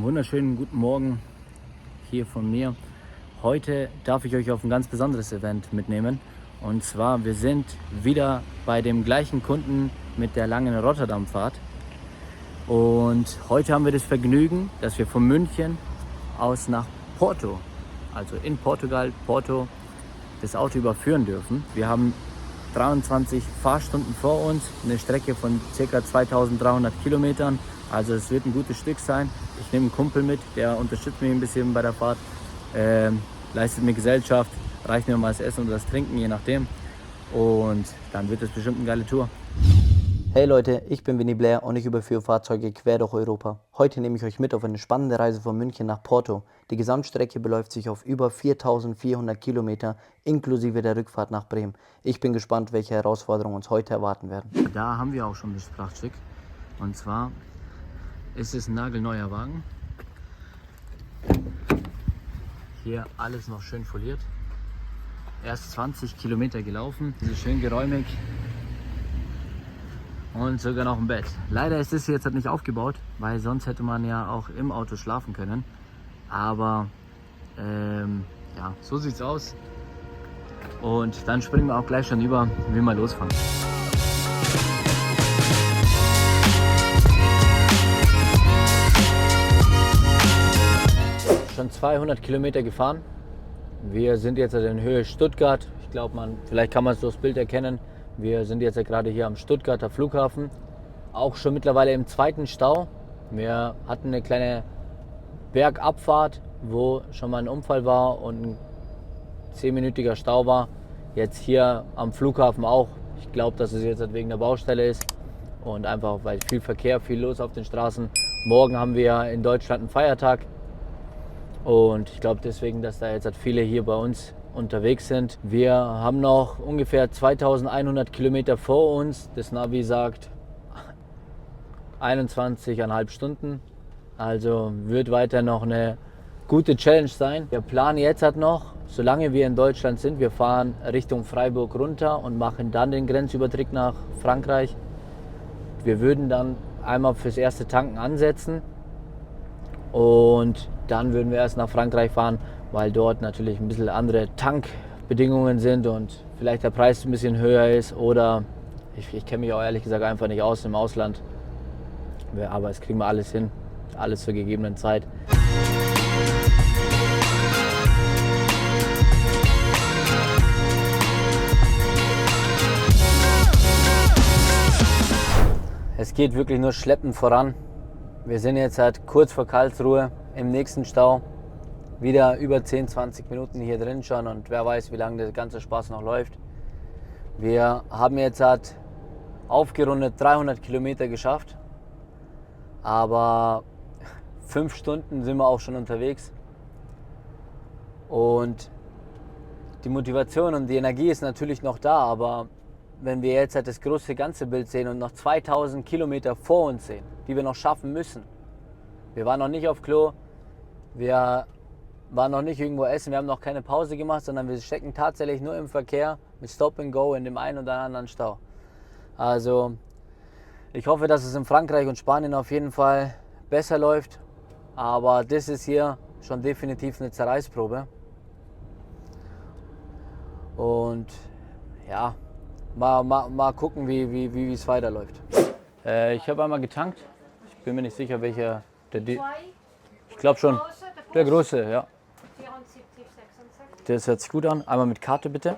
Einen wunderschönen guten Morgen hier von mir. Heute darf ich euch auf ein ganz besonderes Event mitnehmen. Und zwar, wir sind wieder bei dem gleichen Kunden mit der langen Rotterdam-Fahrt. Und heute haben wir das Vergnügen, dass wir von München aus nach Porto, also in Portugal, Porto, das Auto überführen dürfen. Wir haben 23 Fahrstunden vor uns, eine Strecke von ca. 2300 Kilometern. Also es wird ein gutes Stück sein. Ich nehme einen Kumpel mit, der unterstützt mich ein bisschen bei der Fahrt, leistet mir Gesellschaft, reicht mir mal das Essen und das Trinken, je nachdem. Und dann wird es bestimmt eine geile Tour. Hey Leute, ich bin Vinny Blair und ich überführe Fahrzeuge quer durch Europa. Heute nehme ich euch mit auf eine spannende Reise von München nach Porto. Die Gesamtstrecke beläuft sich auf über 4400 Kilometer inklusive der Rückfahrt nach Bremen. Ich bin gespannt, welche Herausforderungen uns heute erwarten werden. Da haben wir auch schon das Prachtstück. Und zwar ist es ein nagelneuer Wagen. Hier alles noch schön foliert. Erst 20 Kilometer gelaufen, schön geräumig. Und sogar noch ein Bett. Leider ist das jetzt nicht aufgebaut, weil sonst hätte man ja auch im Auto schlafen können. Aber ja, so sieht's aus. Und dann springen wir auch gleich schon über, wie wir losfahren. Schon 200 Kilometer gefahren. Wir sind jetzt in Höhe Stuttgart. Ich glaube, vielleicht kann man es durchs Bild erkennen. Wir sind jetzt gerade hier am Stuttgarter Flughafen. Auch schon mittlerweile im zweiten Stau. Wir hatten eine kleine Bergabfahrt, wo schon mal ein Unfall war und ein 10-minütiger Stau war. Jetzt hier am Flughafen auch. Ich glaube, dass es jetzt wegen der Baustelle ist und einfach, weil viel Verkehr, viel los auf den Straßen. Morgen haben wir in Deutschland einen Feiertag. Und ich glaube deswegen, dass da jetzt viele hier bei uns unterwegs sind. Wir haben noch ungefähr 2100 Kilometer vor uns. Das Navi sagt 21,5 Stunden. Also wird weiter noch eine gute Challenge sein. Wir planen jetzt noch, solange wir in Deutschland sind, wir fahren Richtung Freiburg runter und machen dann den Grenzübertritt nach Frankreich. Wir würden dann einmal fürs erste Tanken ansetzen. Und dann würden wir erst nach Frankreich fahren, weil dort natürlich ein bisschen andere Tankbedingungen sind und vielleicht der Preis ein bisschen höher ist. Oder ich kenne mich auch ehrlich gesagt einfach nicht aus im Ausland. Aber es kriegen wir alles hin, alles zur gegebenen Zeit. Es geht wirklich nur schleppend voran. Wir sind jetzt kurz vor Karlsruhe im nächsten Stau. Wieder über 10-20 Minuten hier drin schon und wer weiß, wie lange der ganze Spaß noch läuft. Wir haben jetzt aufgerundet 300 Kilometer geschafft, aber 5 Stunden sind wir auch schon unterwegs. Und die Motivation und die Energie ist natürlich noch da, aber wenn wir jetzt das große ganze Bild sehen und noch 2000 Kilometer vor uns sehen, die wir noch schaffen müssen. Wir waren noch nicht auf Klo, wir waren noch nicht irgendwo essen, wir haben noch keine Pause gemacht, sondern wir stecken tatsächlich nur im Verkehr mit Stop and Go in dem einen oder anderen Stau. Also ich hoffe, dass es in Frankreich und Spanien auf jeden Fall besser läuft, aber das ist hier schon definitiv eine Zerreißprobe. Und ja, mal gucken, wie es weiterläuft. Ich habe einmal getankt. Ich bin mir nicht sicher, welcher. Ich glaube schon. Der große, ja. 74, 66. Das hört sich gut an. Einmal mit Karte bitte.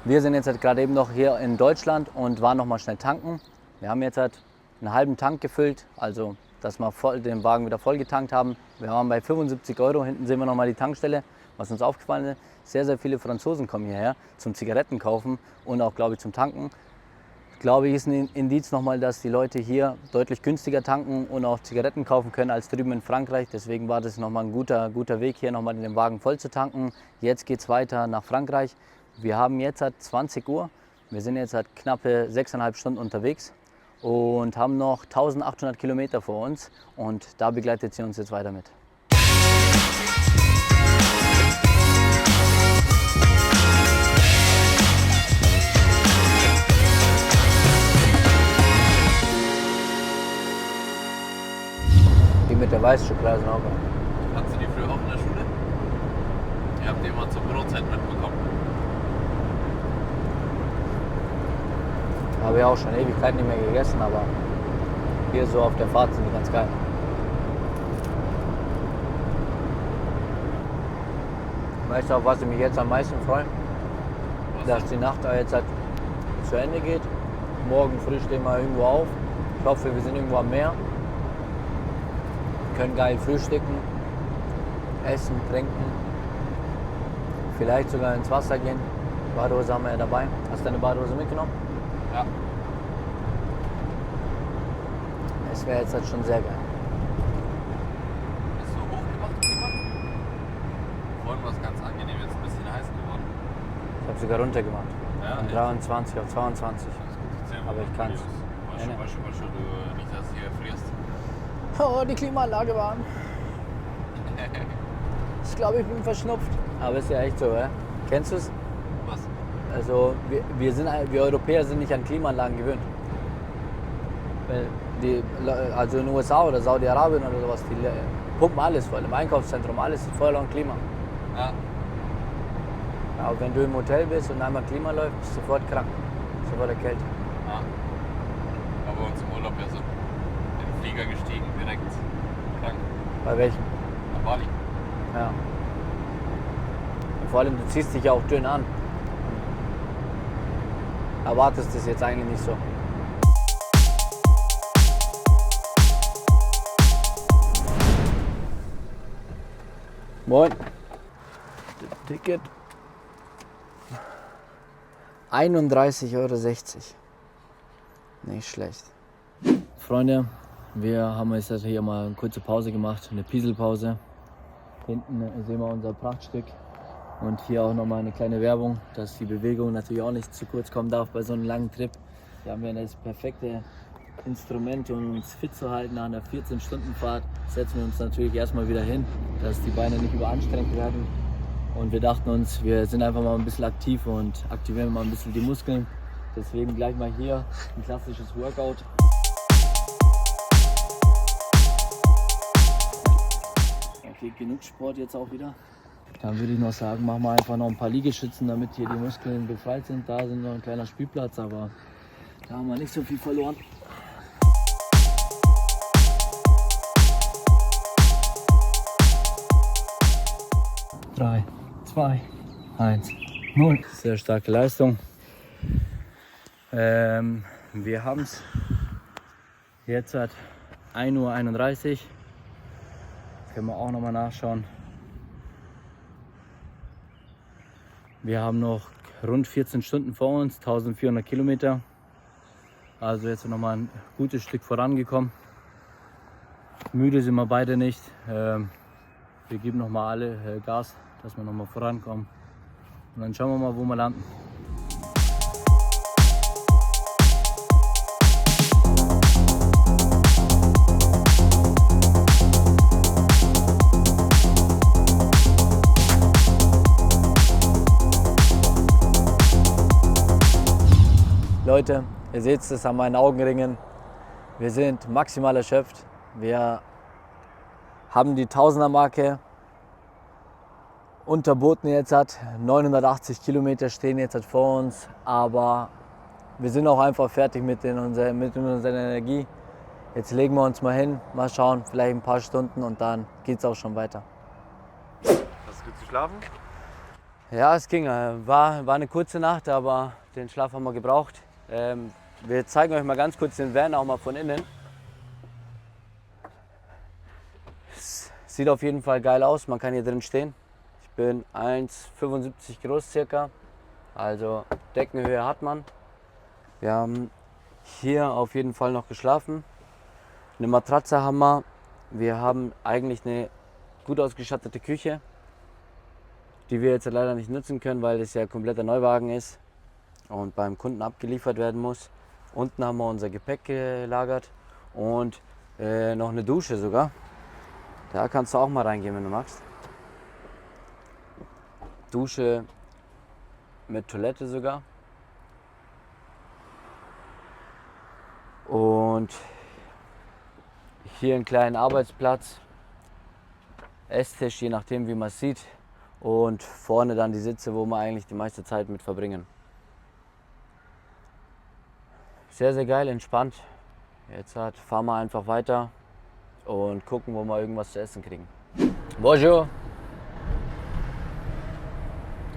Wir sind jetzt gerade eben noch hier in Deutschland und waren noch mal schnell tanken. Wir haben jetzt einen halben Tank gefüllt, also dass wir den Wagen wieder voll getankt haben. Wir waren bei 75 Euro. Hinten sehen wir noch mal die Tankstelle. Was uns aufgefallen ist, sehr, sehr viele Franzosen kommen hierher zum Zigaretten kaufen und auch, glaube ich, zum Tanken. Glaube ich, ist ein Indiz nochmal, dass die Leute hier deutlich günstiger tanken und auch Zigaretten kaufen können als drüben in Frankreich. Deswegen war das nochmal ein guter Weg, hier nochmal den Wagen voll zu tanken. Jetzt geht es weiter nach Frankreich. Wir haben jetzt 20 Uhr. Wir sind jetzt knappe 6,5 Stunden unterwegs und haben noch 1800 Kilometer vor uns. Und da begleitet sie uns jetzt weiter mit. mit der weiße Schokolade sind auch geil. Hattest du die früher auch in der Schule? Ihr habt die immer zur Brotzeit mitbekommen. Habe ich auch schon Ewigkeit nicht mehr gegessen, aber hier so auf der Fahrt sind die ganz geil. Weißt du, auf was ich mich jetzt am meisten freue? Dass die Nacht da jetzt halt zu Ende geht. Morgen früh stehen wir irgendwo auf. Ich hoffe, wir sind irgendwo am Meer. Können geil frühstücken, essen, trinken. Vielleicht sogar ins Wasser gehen. Badehose haben wir ja dabei. Hast du deine Badehose mitgenommen? Ja. Es wäre jetzt halt schon sehr geil. Ist so hoch gemacht, Klima? Vorhin war es ganz angenehm, jetzt ein bisschen heiß geworden. Ich habe sogar runtergemacht. Ja, Von echt? 23 auf 22. Erzähl mal, Aber ich kann's. War schon, du nicht, dass du hier frierst. Oh, die Klimaanlage war an. Ich glaube, ich bin verschnupft. Aber ist ja echt so, ja? Kennst du es? Was? Also wir Europäer sind nicht an Klimaanlagen gewöhnt. Weil also in den USA oder Saudi-Arabien oder sowas, die pumpen alles voll. Im Einkaufszentrum, alles ist voll an Klima. Ja. Aber wenn du im Hotel bist und einmal Klima läuft, bist du sofort krank. Sofort erkältet. Ja. War bei uns im Urlaub ja so. In den Flieger gestiegen, direkt krank. Bei welchem? Nach Bali. Ja. Und vor allem, du ziehst dich ja auch dünn an. Erwartest das jetzt eigentlich nicht so. Moin. Ticket. 31,60 €. Nicht schlecht. Freunde, wir haben jetzt hier mal eine kurze Pause gemacht, eine Pieselpause. Hinten sehen wir unser Prachtstück. Und hier auch nochmal eine kleine Werbung, dass die Bewegung natürlich auch nicht zu kurz kommen darf bei so einem langen Trip. Hier haben wir das perfekte Instrument, um uns fit zu halten. Nach einer 14-Stunden-Fahrt setzen wir uns natürlich erstmal wieder hin, dass die Beine nicht überanstrengt werden. Und wir dachten uns, wir sind einfach mal ein bisschen aktiv und aktivieren mal ein bisschen die Muskeln. Deswegen gleich mal hier ein klassisches Workout. Okay, genug Sport jetzt auch wieder. Dann würde ich noch sagen, machen wir einfach noch ein paar Liegestützen, damit hier die Muskeln befreit sind. Da sind noch ein kleiner Spielplatz, aber da haben wir nicht so viel verloren. Drei, 2, 1, 0. Sehr starke Leistung. Wir haben es jetzt at 1:31 Uhr. Können wir auch nochmal nachschauen. Wir haben noch rund 14 Stunden vor uns, 1400 Kilometer. Also jetzt noch mal ein gutes Stück vorangekommen. Müde sind wir beide nicht. Wir geben noch mal alle Gas, dass wir noch mal vorankommen. Und dann schauen wir mal, wo wir landen. Leute, ihr seht es an meinen Augenringen. Wir sind maximal erschöpft. Wir haben die Tausender-Marke unterboten jetzt. 980 Kilometer stehen jetzt vor uns. Aber wir sind auch einfach fertig mit unserer Energie. Jetzt legen wir uns mal hin, mal schauen, vielleicht ein paar Stunden und dann geht es auch schon weiter. Hast du gut geschlafen? Ja, es ging. War eine kurze Nacht, aber den Schlaf haben wir gebraucht. Wir zeigen euch mal ganz kurz den Van auch mal von innen. Es sieht auf jeden Fall geil aus, man kann hier drin stehen. Ich bin 1,75 groß circa, also Deckenhöhe hat man. Wir haben hier auf jeden Fall noch geschlafen. Eine Matratze haben wir. Wir haben eigentlich eine gut ausgestattete Küche, die wir jetzt leider nicht nutzen können, weil es ja ein kompletter Neuwagen ist und beim Kunden abgeliefert werden muss. Unten haben wir unser Gepäck gelagert und noch eine Dusche sogar. Da kannst du auch mal reingehen, wenn du magst. Dusche mit Toilette sogar. Und hier einen kleinen Arbeitsplatz Esstisch, je nachdem wie man es sieht. Und vorne dann die Sitze, wo wir eigentlich die meiste Zeit mit verbringen. Sehr, sehr geil, entspannt. Jetzt fahren wir einfach weiter und gucken, wo wir irgendwas zu essen kriegen. Bonjour.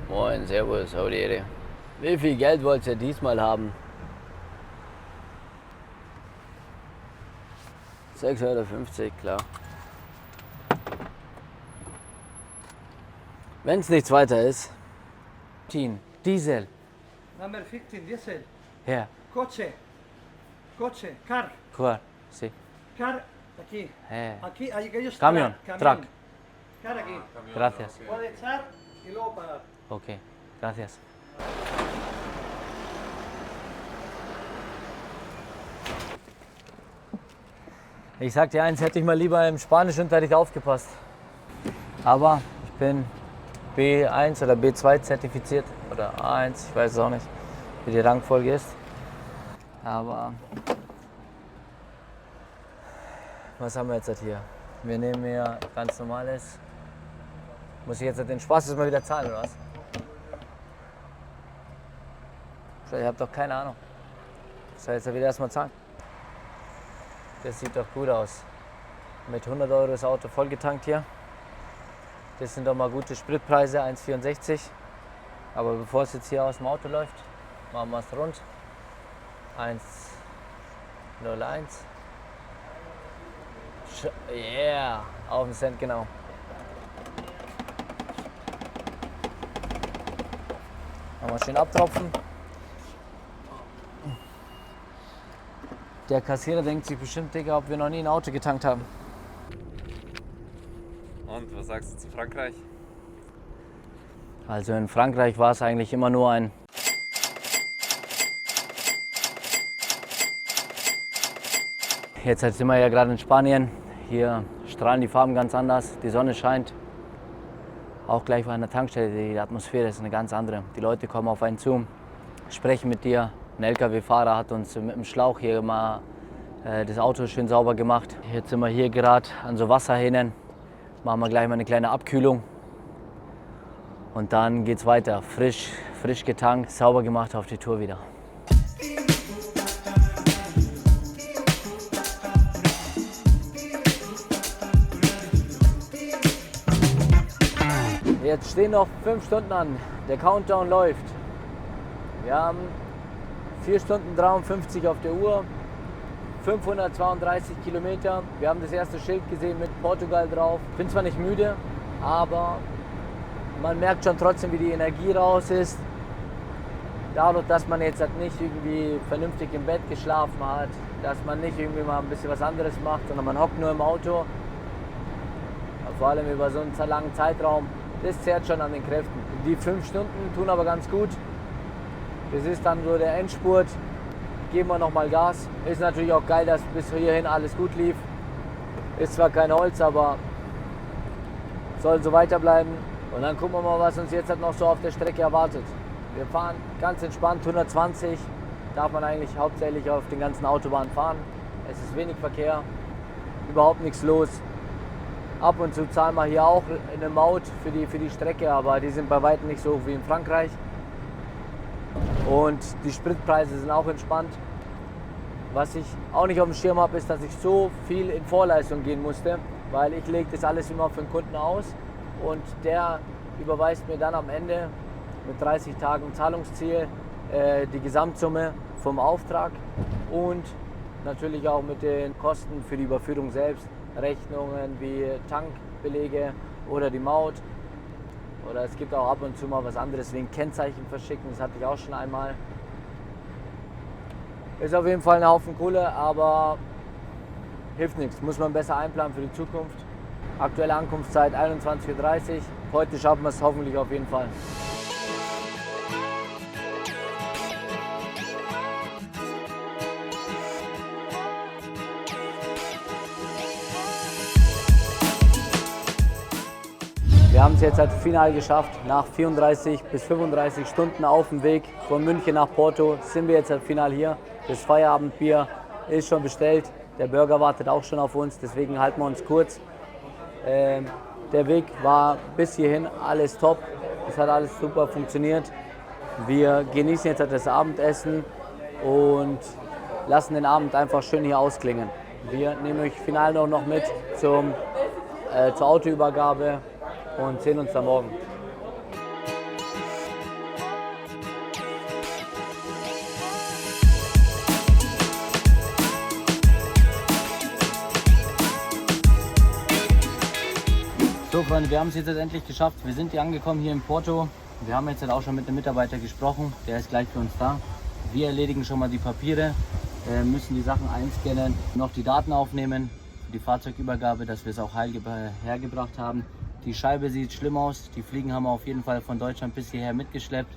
Moin, servus, howdy, Ehre. Wie viel Geld wollt ihr diesmal haben? 6,50 €, klar. Wenn es nichts weiter ist. Diesel. Number 15, diesel. Ja. Coche. Coche. Car. Cool. Sí. Car. Aquí. Aquí hay aquellos. Camión, truck. Car aquí. Gracias. Puede echar y luego pagar. Okay, gracias. Ich sag dir eins, hätte ich mal lieber im Spanischunterricht aufgepasst. Aber ich bin B1 oder B2 zertifiziert oder A1, ich weiß es auch nicht, wie die Rangfolge ist. Aber was haben wir jetzt hier? Wir nehmen hier ganz normales. Muss ich jetzt den Spaß mal wieder zahlen oder was? Ich habe doch keine Ahnung. Soll ich jetzt wieder erstmal zahlen? Das sieht doch gut aus. Mit 100 € das Auto vollgetankt hier. Das sind doch mal gute Spritpreise, 1,64. Aber bevor es jetzt hier aus dem Auto läuft, machen wir es rund. 1,01. Yeah, auf den Cent genau. Mal schön abtropfen. Der Kassierer denkt sich bestimmt, Digga, ob wir noch nie ein Auto getankt haben. Und was sagst du zu Frankreich? Also in Frankreich war es eigentlich immer nur ein Jetzt sind wir ja gerade in Spanien. Hier strahlen die Farben ganz anders, die Sonne scheint. Auch gleich an der Tankstelle, die Atmosphäre ist eine ganz andere. Die Leute kommen auf einen zu, sprechen mit dir. Ein LKW-Fahrer hat uns mit dem Schlauch hier mal das Auto schön sauber gemacht. Jetzt sind wir hier gerade an so Wasserhähnen. Machen wir gleich mal eine kleine Abkühlung. Und dann geht's weiter. Frisch getankt, sauber gemacht, auf die Tour wieder. Jetzt stehen noch 5 Stunden an. Der Countdown läuft. Wir haben 4 Stunden 53 auf der Uhr, 532 Kilometer. Wir haben das erste Schild gesehen mit Portugal drauf. Ich bin zwar nicht müde, aber man merkt schon trotzdem, wie die Energie raus ist. Dadurch, dass man jetzt halt nicht irgendwie vernünftig im Bett geschlafen hat, dass man nicht irgendwie mal ein bisschen was anderes macht, sondern man hockt nur im Auto. Vor allem über so einen langen Zeitraum. Das zehrt schon an den Kräften. Die 5 Stunden tun aber ganz gut. Das ist dann so der Endspurt. Geben wir noch mal Gas. Ist natürlich auch geil, dass bis hierhin alles gut lief. Ist zwar kein Holz, aber soll so weiterbleiben. Und dann gucken wir mal, was uns jetzt halt noch so auf der Strecke erwartet. Wir fahren ganz entspannt 120. Darf man eigentlich hauptsächlich auf den ganzen Autobahnen fahren. Es ist wenig Verkehr, überhaupt nichts los. Ab und zu zahlen wir hier auch eine Maut für die Strecke, aber die sind bei weitem nicht so hoch wie in Frankreich. Und die Spritpreise sind auch entspannt. Was ich auch nicht auf dem Schirm habe, ist, dass ich so viel in Vorleistung gehen musste, weil ich lege das alles immer für den Kunden aus und der überweist mir dann am Ende mit 30 Tagen Zahlungsziel die Gesamtsumme vom Auftrag und natürlich auch mit den Kosten für die Überführung selbst, Rechnungen wie Tankbelege oder die Maut. Oder es gibt auch ab und zu mal was anderes wegen Kennzeichen verschicken, das hatte ich auch schon einmal. Ist auf jeden Fall ein Haufen Kohle, aber hilft nichts, muss man besser einplanen für die Zukunft. Aktuelle Ankunftszeit 21:30 Uhr, heute schaffen wir es hoffentlich auf jeden Fall. Wir haben es jetzt halt final geschafft. Nach 34 bis 35 Stunden auf dem Weg von München nach Porto sind wir jetzt halt final hier. Das Feierabendbier ist schon bestellt. Der Burger wartet auch schon auf uns, deswegen halten wir uns kurz. Der Weg war bis hierhin alles top. Es hat alles super funktioniert. Wir genießen jetzt das Abendessen und lassen den Abend einfach schön hier ausklingen. Wir nehmen euch final noch mit zur Autoübergabe und sehen uns dann morgen. So Freunde, wir haben es jetzt endlich geschafft. Wir sind hier angekommen hier in Porto. Wir haben jetzt auch schon mit einem Mitarbeiter gesprochen. Der ist gleich für uns da. Wir erledigen schon mal die Papiere, müssen die Sachen einscannen, noch die Daten aufnehmen für die Fahrzeugübergabe, dass wir es auch heil hergebracht haben. Die Scheibe sieht schlimm aus. Die Fliegen haben wir auf jeden Fall von Deutschland bis hierher mitgeschleppt.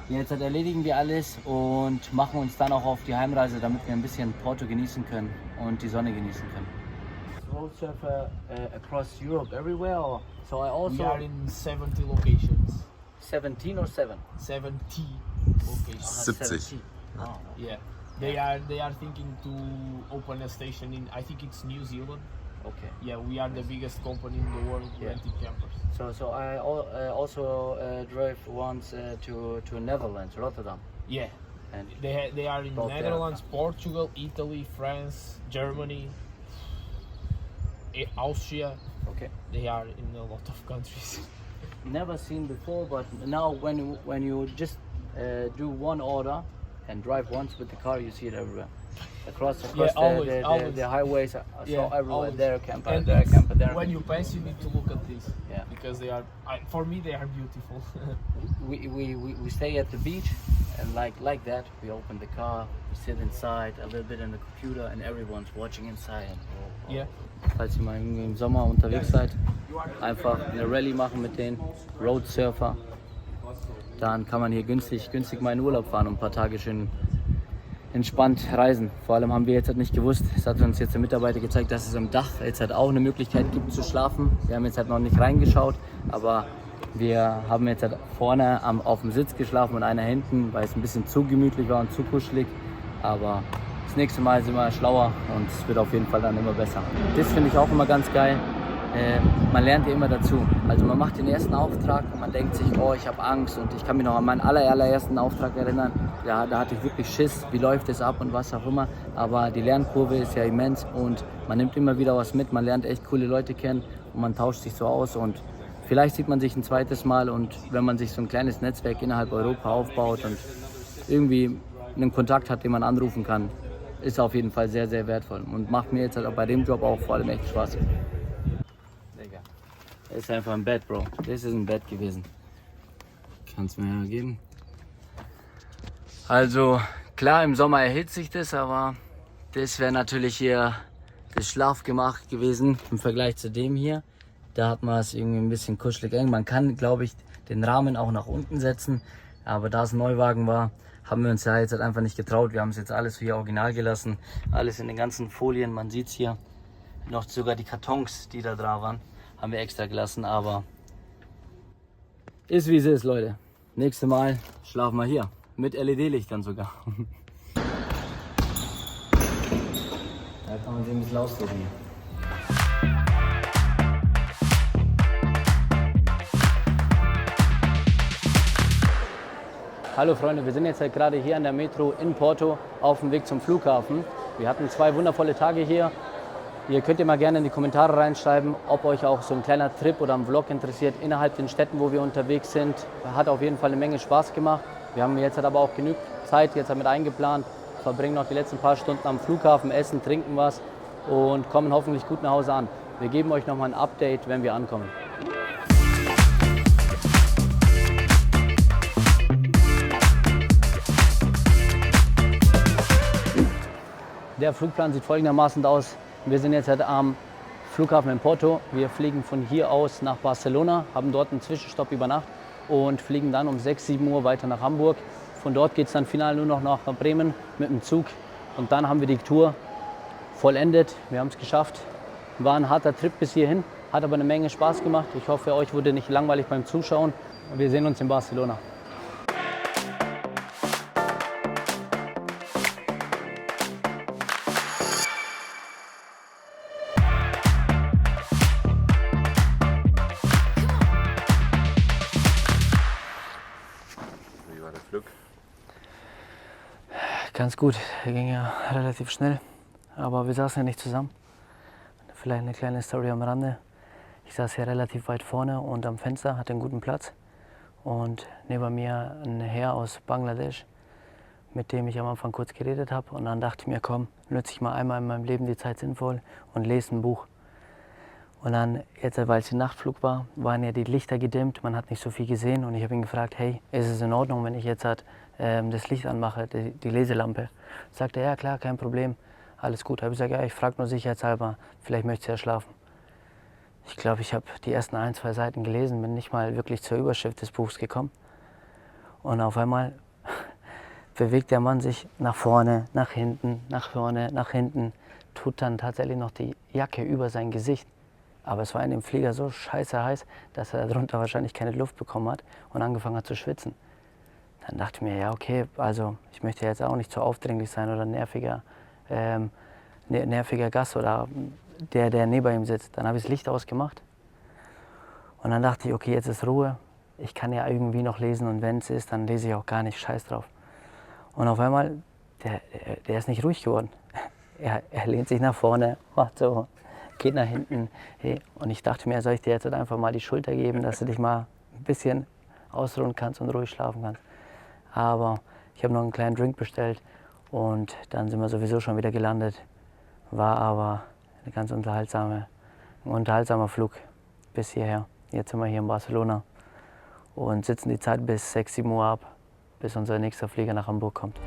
Jetzt erledigen wir alles und machen uns dann auch auf die Heimreise, damit wir ein bisschen Porto genießen können und die Sonne genießen können. Road surfer across Europe everywhere, or so I also We are in 70 locations. 17 or 7? 70 locations. 70. Oh. Yeah. They are thinking to open a station in, I think it's New Zealand. Okay. Yeah, we are the biggest company in the world Yeah. renting campers. So I also drove once to Netherlands, Rotterdam. Yeah. And They are in Both there. Netherlands, Portugal, Italy, France, Germany, Austria. okay. They are in a lot of countries. Never seen before, but now when you just do one order and drive once with the car, you see it everywhere. Across always. the highways, I saw everywhere. always. There a camper, And there a camper, there. when you pass, you need to look at this. Yeah. Because they are, for me, they are beautiful. We stay at the beach and like that we open the car, we sit inside a little bit in the computer and everyone's watching inside. Oh. Yeah. Falls ihr mal irgendwie im Sommer unterwegs seid, einfach eine Rallye machen mit den Road Surfer. Dann kann man hier günstig mal in Urlaub fahren und ein paar Tage schön entspannt reisen. Vor allem haben wir jetzt halt nicht gewusst, es hat uns jetzt der Mitarbeiter gezeigt, dass es am Dach jetzt halt auch eine Möglichkeit gibt zu schlafen. Wir haben jetzt halt noch nicht reingeschaut, aber wir haben jetzt halt vorne auf dem Sitz geschlafen und einer hinten, weil es ein bisschen zu gemütlich war und zu kuschelig. Aber das nächste Mal sind wir schlauer und es wird auf jeden Fall dann immer besser. Das finde ich auch immer ganz geil. Man lernt ja immer dazu. Also man macht den ersten Auftrag und man denkt sich, oh, ich habe Angst, und ich kann mich noch an meinen allerersten Auftrag erinnern. Da hatte ich wirklich Schiss, wie läuft es ab und was auch immer. Aber die Lernkurve ist ja immens und man nimmt immer wieder was mit. Man lernt echt coole Leute kennen und man tauscht sich so aus, und vielleicht sieht man sich ein zweites Mal, und wenn man sich so ein kleines Netzwerk innerhalb Europa aufbaut und irgendwie einen Kontakt hat, den man anrufen kann, ist auf jeden Fall sehr, sehr wertvoll und macht mir jetzt halt auch bei dem Job auch vor allem echt Spaß. Das ist einfach ein Bett, Bro. Das ist ein Bett gewesen. Kannst du mir ja geben. Also klar, im Sommer erhitzt sich das, aber das wäre natürlich hier das Schlafgemach gewesen im Vergleich zu dem hier. Da hat man es irgendwie ein bisschen kuschelig eng. Man kann, glaube ich, den Rahmen auch nach unten setzen, aber da es ein Neuwagen war, haben wir uns ja jetzt halt einfach nicht getraut. Wir haben es jetzt alles hier original gelassen, alles in den ganzen Folien. Man sieht es hier, noch sogar die Kartons, die da drauf waren, haben wir extra gelassen, aber ist wie es ist, Leute. Nächstes Mal schlafen wir hier, mit LED-Lichtern sogar. Da kann man sich ein bisschen austoben hier. Hallo Freunde, wir sind jetzt halt gerade hier an der Metro in Porto auf dem Weg zum Flughafen. Wir hatten 2 wundervolle Tage hier. Ihr könnt mal gerne in die Kommentare reinschreiben, ob euch auch so ein kleiner Trip oder ein Vlog interessiert innerhalb den Städten, wo wir unterwegs sind. Hat auf jeden Fall eine Menge Spaß gemacht. Wir haben jetzt halt aber auch genug Zeit jetzt damit eingeplant, verbringen noch die letzten paar Stunden am Flughafen, essen, trinken was und kommen hoffentlich gut nach Hause an. Wir geben euch nochmal ein Update, wenn wir ankommen. Der Flugplan sieht folgendermaßen aus. Wir sind jetzt halt am Flughafen in Porto. Wir fliegen von hier aus nach Barcelona, haben dort einen Zwischenstopp über Nacht und fliegen dann um 6, 7 Uhr weiter nach Hamburg. Von dort geht es dann final nur noch nach Bremen mit dem Zug. Und dann haben wir die Tour vollendet. Wir haben es geschafft. War ein harter Trip bis hierhin, hat aber eine Menge Spaß gemacht. Ich hoffe, euch wurde nicht langweilig beim Zuschauen. Und wir sehen uns in Barcelona. Ganz gut, der ging ja relativ schnell, aber wir saßen ja nicht zusammen. Vielleicht eine kleine Story am Rande. Ich saß hier relativ weit vorne und am Fenster, hatte einen guten Platz. Und neben mir ein Herr aus Bangladesch, mit dem ich am Anfang kurz geredet habe. Und dann dachte ich mir, komm, nutze ich mal einmal in meinem Leben die Zeit sinnvoll und lese ein Buch. Und dann, jetzt, weil es ein Nachtflug war, waren ja die Lichter gedimmt, man hat nicht so viel gesehen. Und ich habe ihn gefragt, hey, ist es in Ordnung, wenn ich jetzt das Licht anmache, die Leselampe? Sagt er, ja klar, kein Problem, alles gut. Habe ich gesagt, ja, ich frage nur sicherheitshalber, vielleicht möchtest du ja schlafen. Ich glaube, ich habe die ersten 1, 2 Seiten gelesen, bin nicht mal wirklich zur Überschrift des Buchs gekommen. Und auf einmal bewegt der Mann sich nach vorne, nach hinten, nach vorne, nach hinten, tut dann tatsächlich noch die Jacke über sein Gesicht. Aber es war in dem Flieger so scheiße heiß, dass er darunter wahrscheinlich keine Luft bekommen hat und angefangen hat zu schwitzen. Dann dachte ich mir, ja okay, also ich möchte jetzt auch nicht zu aufdringlich sein oder nerviger Gast oder der neben ihm sitzt. Dann habe ich das Licht ausgemacht und dann dachte ich, okay, jetzt ist Ruhe. Ich kann ja irgendwie noch lesen und wenn es ist, dann lese ich auch gar nicht, scheiß drauf. Und auf einmal, der ist nicht ruhig geworden. Er lehnt sich nach vorne, macht so, geht nach hinten. Hey. Und ich dachte mir, soll ich dir jetzt einfach mal die Schulter geben, dass du dich mal ein bisschen ausruhen kannst und ruhig schlafen kannst. Aber ich habe noch einen kleinen Drink bestellt und dann sind wir sowieso schon wieder gelandet. War aber ein ganz unterhaltsamer Flug bis hierher. Jetzt sind wir hier in Barcelona und sitzen die Zeit bis 6, 7 Uhr ab, bis unser nächster Flieger nach Hamburg kommt.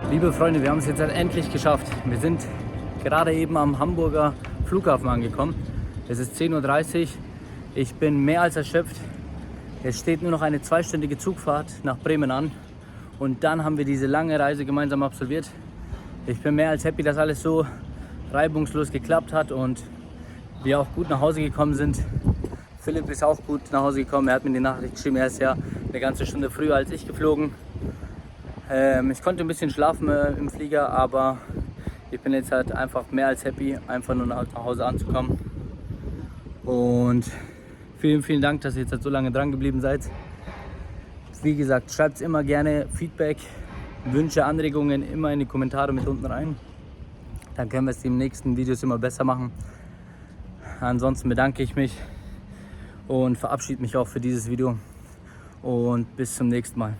Liebe Freunde, wir haben es jetzt endlich geschafft. Wir sind gerade eben am Hamburger Flughafen angekommen. Es ist 10:30 Uhr. Ich bin mehr als erschöpft. Es steht nur noch eine 2-stündige Zugfahrt nach Bremen an. Und dann haben wir diese lange Reise gemeinsam absolviert. Ich bin mehr als happy, dass alles so reibungslos geklappt hat und wir auch gut nach Hause gekommen sind. Philipp ist auch gut nach Hause gekommen. Er hat mir die Nachricht geschrieben, er ist ja eine ganze Stunde früher als ich geflogen. Ich konnte ein bisschen schlafen im Flieger, aber ich bin jetzt halt einfach mehr als happy, einfach nur nach Hause anzukommen. Und vielen, vielen Dank, dass ihr jetzt halt so lange dran geblieben seid. Wie gesagt, schreibt immer gerne Feedback, Wünsche, Anregungen immer in die Kommentare mit unten rein. Dann können wir es im nächsten Videos immer besser machen. Ansonsten bedanke ich mich und verabschiede mich auch für dieses Video. Und bis zum nächsten Mal.